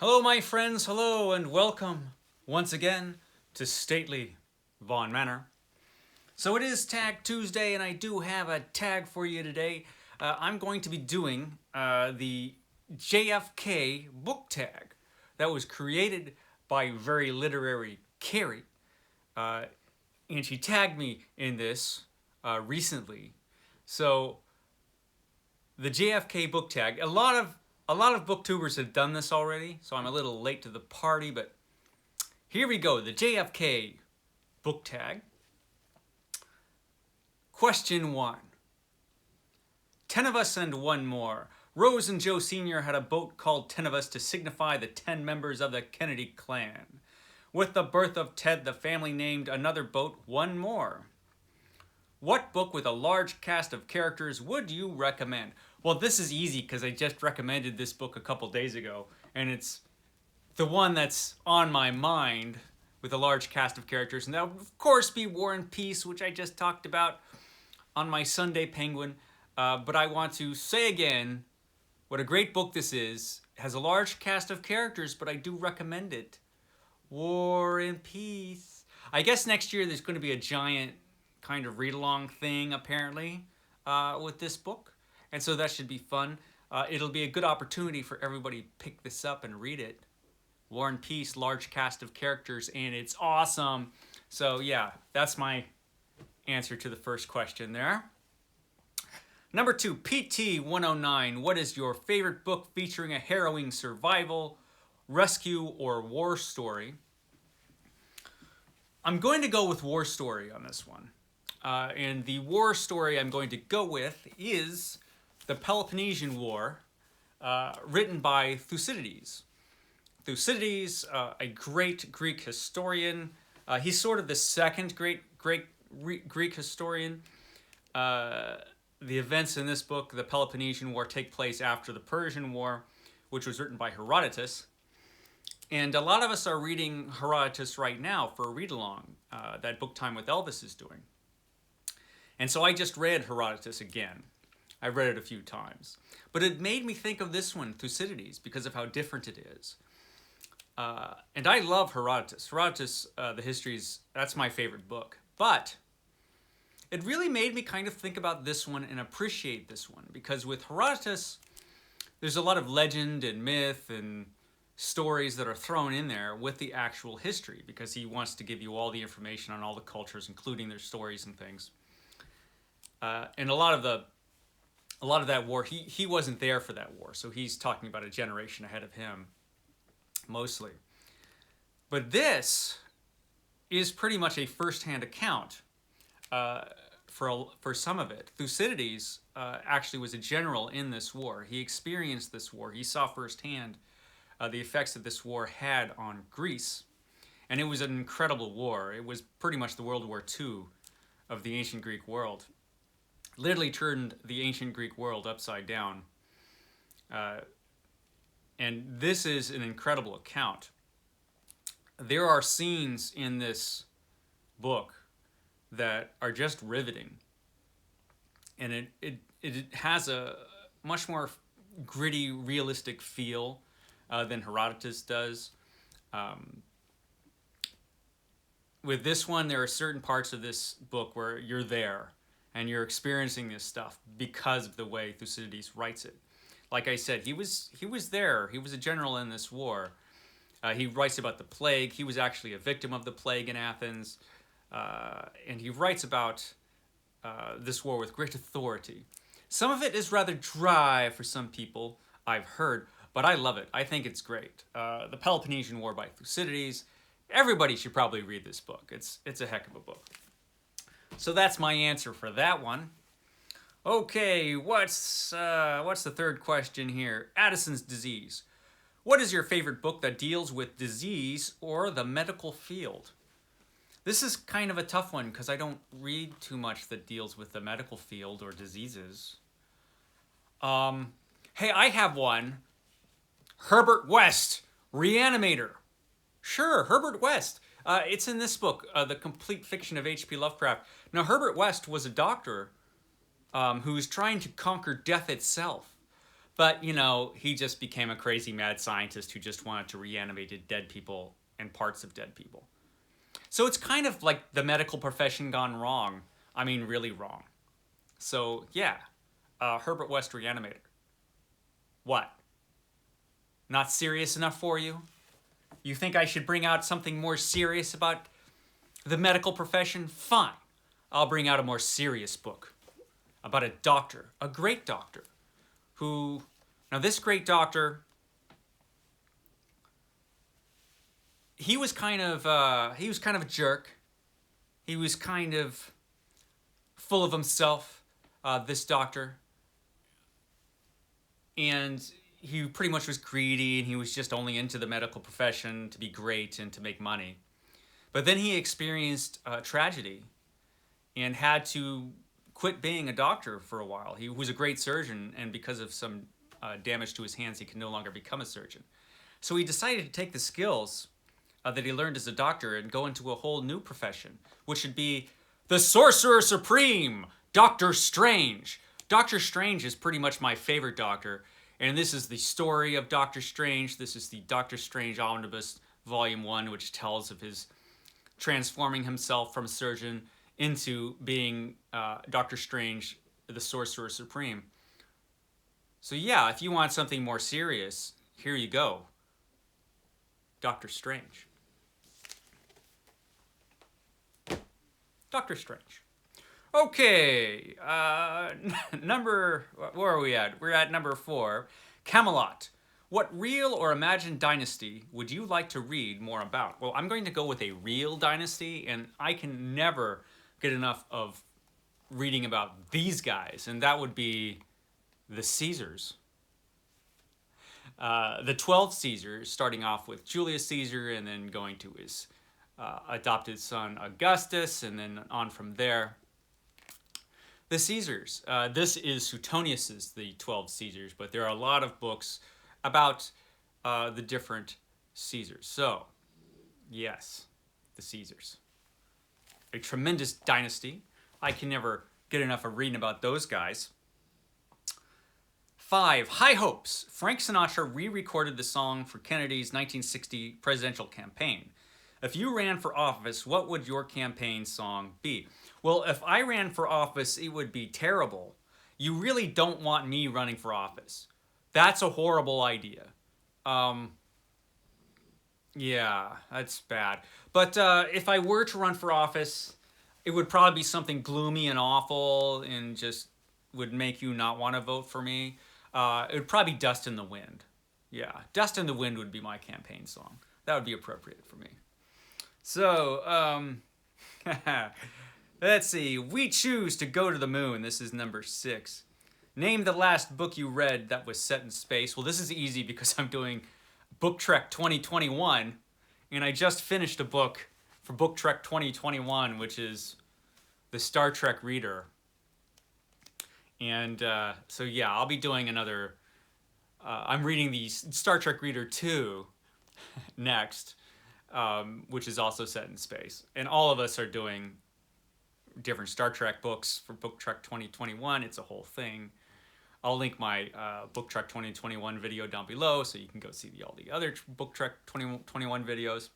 Hello, my friends. Hello, and welcome once again to stately Vaughan Manor. So it is Tag Tuesday, and I do have a tag for you today. I'm going to be doing the JFK Book Tag that was created by very literary Kari, and she tagged me in this recently. So the JFK Book Tag, a lot of booktubers have done this already, so I'm a little late to the party, but here we go, the JFK Book Tag. Question 1. Tenuvus Onemore. Rose and Joe Sr. had a boat called Tenuvus to signify the 10 members of the Kennedy clan. With the birth of Ted, the family named another boat One More. What book with a large cast of characters would you recommend? Well, this is easy because I just recommended this book a couple days ago, and it's the one that's on my mind with a large cast of characters, and that would, of course, be War and Peace, which I just talked about on my Sunday Penguin. But I want to say again what a great book this is. It has a large cast of characters, but I do recommend it. War and Peace. I guess next year there's going to be a giant kind of read-along thing, apparently, with this book. And so that should be fun. It'll be a good opportunity for everybody to pick this up and read it. War and Peace, large cast of characters, and it's awesome. So yeah, that's my answer to the first question there. Number 2, PT109. What is your favorite book featuring a harrowing survival, rescue, or war story? I'm going to go with war story on this one. And the war story I'm going to go with is the Peloponnesian War, written by Thucydides. Thucydides, a great Greek historian. He's sort of the second great Greek historian. The events in this book, the Peloponnesian War, take place after the Persian War, which was written by Herodotus. And a lot of us are reading Herodotus right now for a read-along that Book Time with Elvis is doing. And so I just read Herodotus again. I read it a few times. But it made me think of this one, Thucydides, because of how different it is. And I love Herodotus. Herodotus, the Histories, that's my favorite book. But it really made me kind of think about this one and appreciate this one. Because with Herodotus, there's a lot of legend and myth and stories that are thrown in there with the actual history, because he wants to give you all the information on all the cultures, including their stories and things. And a lot of that war, he wasn't there for that war, so he's talking about a generation ahead of him, mostly. But this is pretty much a first-hand account for some of it. Thucydides actually was a general in this war. He experienced this war. He saw firsthand the effects that this war had on Greece, and it was an incredible war. It was pretty much the World War II of the ancient Greek world. Literally turned the ancient Greek world upside down. And this is an incredible account. There are scenes in this book that are just riveting. And it has a much more gritty, realistic feel than Herodotus does. With this one, there are certain parts of this book where you're there and you're experiencing this stuff because of the way Thucydides writes it. Like I said, he was there. He was a general in this war. He writes about the plague. He was actually a victim of the plague in Athens. And he writes about this war with great authority. Some of it is rather dry for some people, I've heard, but I love it. I think it's great. The Peloponnesian War by Thucydides. Everybody should probably read this book. It's a heck of a book. So that's my answer for that one. Okay, what's the third question here? Addison's disease. What is your favorite book that deals with disease or the medical field? This is kind of a tough one because I don't read too much that deals with the medical field or diseases. Hey, I have one. Herbert West, Reanimator. Sure, Herbert West. It's in this book, The Complete Fiction of H.P. Lovecraft. Now, Herbert West was a doctor who was trying to conquer death itself. But, you know, he just became a crazy mad scientist who just wanted to reanimate dead people and parts of dead people. So it's kind of like the medical profession gone wrong. I mean, really wrong. So, yeah, Herbert West Reanimator. What? Not serious enough for you? You think I should bring out something more serious about the medical profession? Fine. I'll bring out a more serious book about a doctor, a great doctor, who, now this great doctor, he was kind of a jerk. He was kind of full of himself, this doctor. And he pretty much was greedy, and he was just only into the medical profession to be great and to make money. But then he experienced tragedy and had to quit being a doctor for a while. He was a great surgeon, and because of some damage to his hands, he could no longer become a surgeon. So he decided to take the skills that he learned as a doctor and go into a whole new profession, which would be the Sorcerer Supreme, Doctor Strange. Doctor Strange is pretty much my favorite doctor, and this is the story of Doctor Strange. This is the Doctor Strange Omnibus Volume 1, which tells of his transforming himself from surgeon into being Doctor Strange, the Sorcerer Supreme. So yeah, if you want something more serious, here you go. Doctor Strange. Doctor Strange. Okay, where are we at? We're at number 4, Camelot. What real or imagined dynasty would you like to read more about? Well, I'm going to go with a real dynasty, and I can never get enough of reading about these guys, and that would be the Caesars. The 12 Caesars, starting off with Julius Caesar and then going to his adopted son Augustus, and then on from there. The Caesars. This is Suetonius's The 12 Caesars, but there are a lot of books about the different Caesars. So, yes, the Caesars. A tremendous dynasty. I can never get enough of reading about those guys. 5, High Hopes. Frank Sinatra re-recorded the song for Kennedy's 1960 presidential campaign. If you ran for office, what would your campaign song be? Well, if I ran for office, it would be terrible. You really don't want me running for office. That's a horrible idea. Yeah, that's bad. But if I were to run for office, it would probably be something gloomy and awful and just would make you not want to vote for me. It would probably be Dust in the Wind. Yeah, Dust in the Wind would be my campaign song. That would be appropriate for me. So, let's see. We Choose to Go to the Moon. This is number 6. Name the last book you read that was set in space. Well, this is easy because I'm doing Book Trek 2021, and I just finished a book for Book Trek 2021, which is the Star Trek Reader. And so, yeah, I'll be doing another... I'm reading the Star Trek Reader 2 next, which is also set in space. And all of us are doing different Star Trek books for Book Trek 2021. It's a whole thing. I'll link my Book Trek 2021 video down below so you can go see all the other Book Trek 2021 videos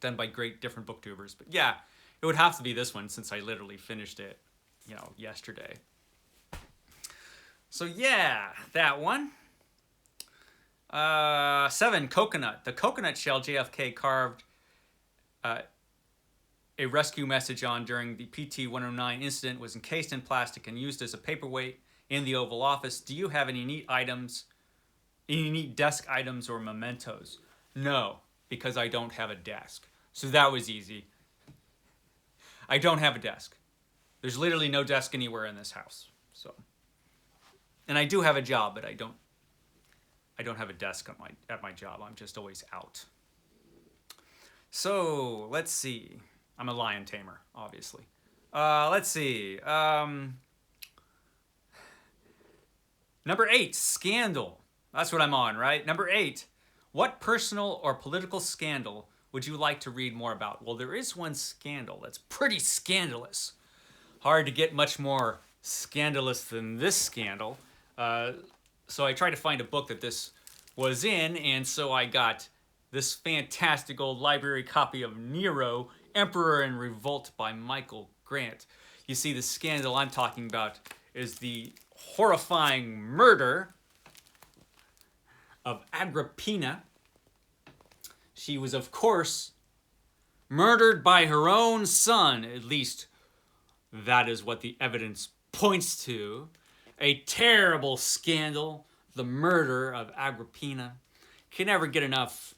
done by great different booktubers. But yeah, it would have to be this one since I literally finished it, yesterday. So yeah, that one. 7, Coconut. The coconut shell JFK carved a rescue message on during the PT-109 incident was encased in plastic and used as a paperweight in the Oval Office. Do you have any neat desk items or mementos? No, because I don't have a desk. So that was easy. I don't have a desk. There's literally no desk anywhere in this house. So, and I do have a job, but I don't have a desk at my job. I'm just always out. So, let's see. I'm a lion tamer, obviously. Let's see. Number 8, Scandal. That's what I'm on, right? Number 8, what personal or political scandal would you like to read more about? Well, there is one scandal that's pretty scandalous. Hard to get much more scandalous than this scandal. So I tried to find a book that this was in, and so I got this fantastic old library copy of Nero, Emperor in Revolt by Michael Grant. You see, the scandal I'm talking about is the horrifying murder of Agrippina. She was, of course, murdered by her own son. At least that is what the evidence points to. A terrible scandal, the murder of Agrippina. Can never get enough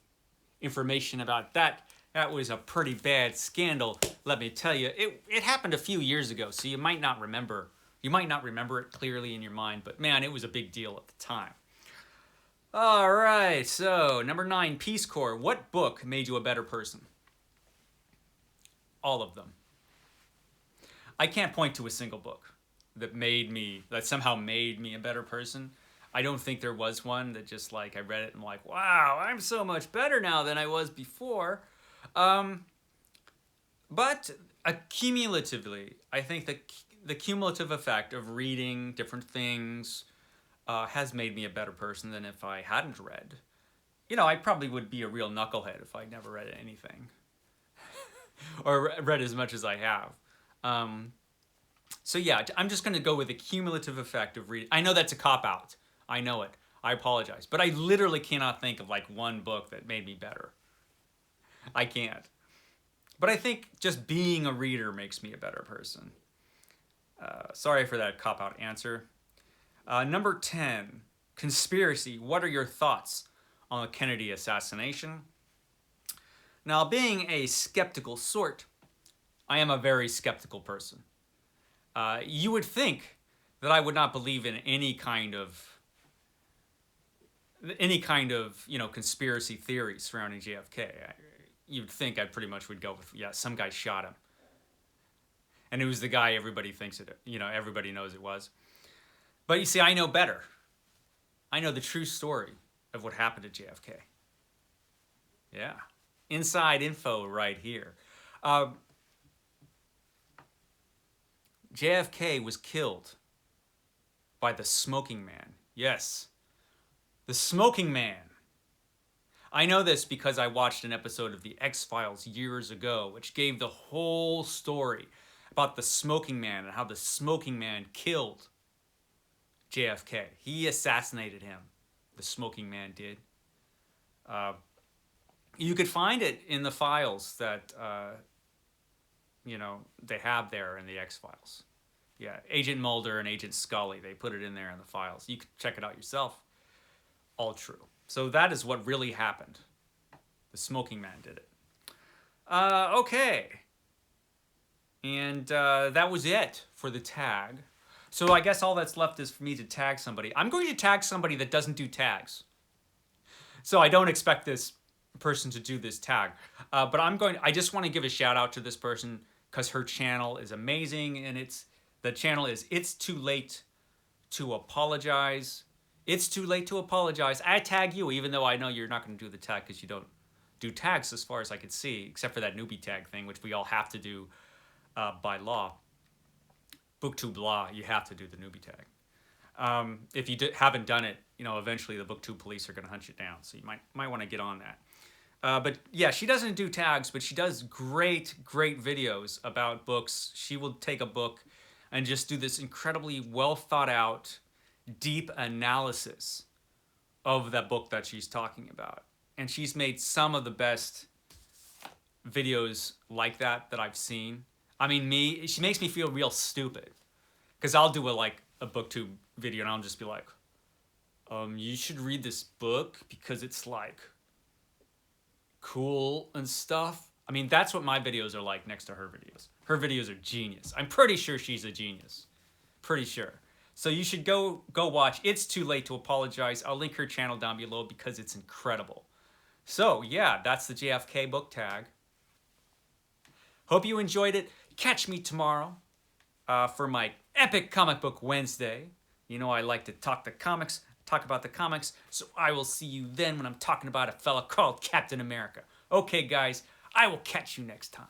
information about that. That was a pretty bad scandal, let me tell you. It happened a few years ago, so you might not remember. You might not remember it clearly in your mind, but man, it was a big deal at the time. All right, so number 9, Peace Corps. What book made you a better person? All of them. I can't point to a single book that somehow made me a better person. I don't think there was one that just like I read it and like, wow, I'm so much better now than I was before. But cumulatively, I think the cumulative effect of reading different things has made me a better person than if I hadn't read. You know, I probably would be a real knucklehead if I never read anything or read as much as I have. So yeah, I'm just going to go with the cumulative effect of reading. I know that's a cop-out. I know it. I apologize. But I literally cannot think of like one book that made me better. I can't. But I think just being a reader makes me a better person. Sorry for that cop-out answer. Number 10, conspiracy. What are your thoughts on the Kennedy assassination? Now, being a skeptical sort, I am a very skeptical person. You would think that I would not believe in any kind of conspiracy theory surrounding JFK. You'd think I pretty much would go with, yeah, some guy shot him. And it was the guy everybody thinks everybody knows it was. But you see, I know better. I know the true story of what happened to JFK. Yeah. Inside info right here. JFK was killed by the smoking man. Yes. The smoking man. I know this because I watched an episode of The X-Files years ago, which gave the whole story about the smoking man and how the smoking man killed JFK. He assassinated him. The smoking man did. You could find it in the files that, they have there in the X-Files. Yeah, Agent Mulder and Agent Scully, they put it in there in the files. You could check it out yourself. All true. So that is what really happened. The smoking man did it. Okay. And that was it for the tag. So I guess all that's left is for me to tag somebody. I'm going to tag somebody that doesn't do tags. So I don't expect this person to do this tag. But I just want to give a shout out to this person because her channel is amazing, and the channel is It's Too Late to Apologize. It's Too Late to Apologize. I tag you, even though I know you're not going to do the tag because you don't do tags as far as I could see, except for that newbie tag thing, which we all have to do by law. BookTube law, you have to do the newbie tag. If you haven't done it, eventually the BookTube police are going to hunt you down, so you might want to get on that. But yeah, she doesn't do tags, but she does great videos about books. She will take a book and just do this incredibly well thought out, deep analysis of that book that she's talking about. And she's made some of the best videos like that I've seen. I mean, she makes me feel real stupid. Because I'll do a BookTube video and I'll just be like, you should read this book because it's like cool and stuff. I mean, that's what my videos are like next to her videos. Her videos are genius. I'm pretty sure she's a genius. Pretty sure. So you should go watch It's Too Late to Apologize. I'll link her channel down below because it's incredible. So yeah, that's the JFK book tag. Hope you enjoyed it. Catch me tomorrow for my epic comic book Wednesday. I like to talk about the comics, so I will see you then when I'm talking about a fella called Captain America. Okay, guys, I will catch you next time.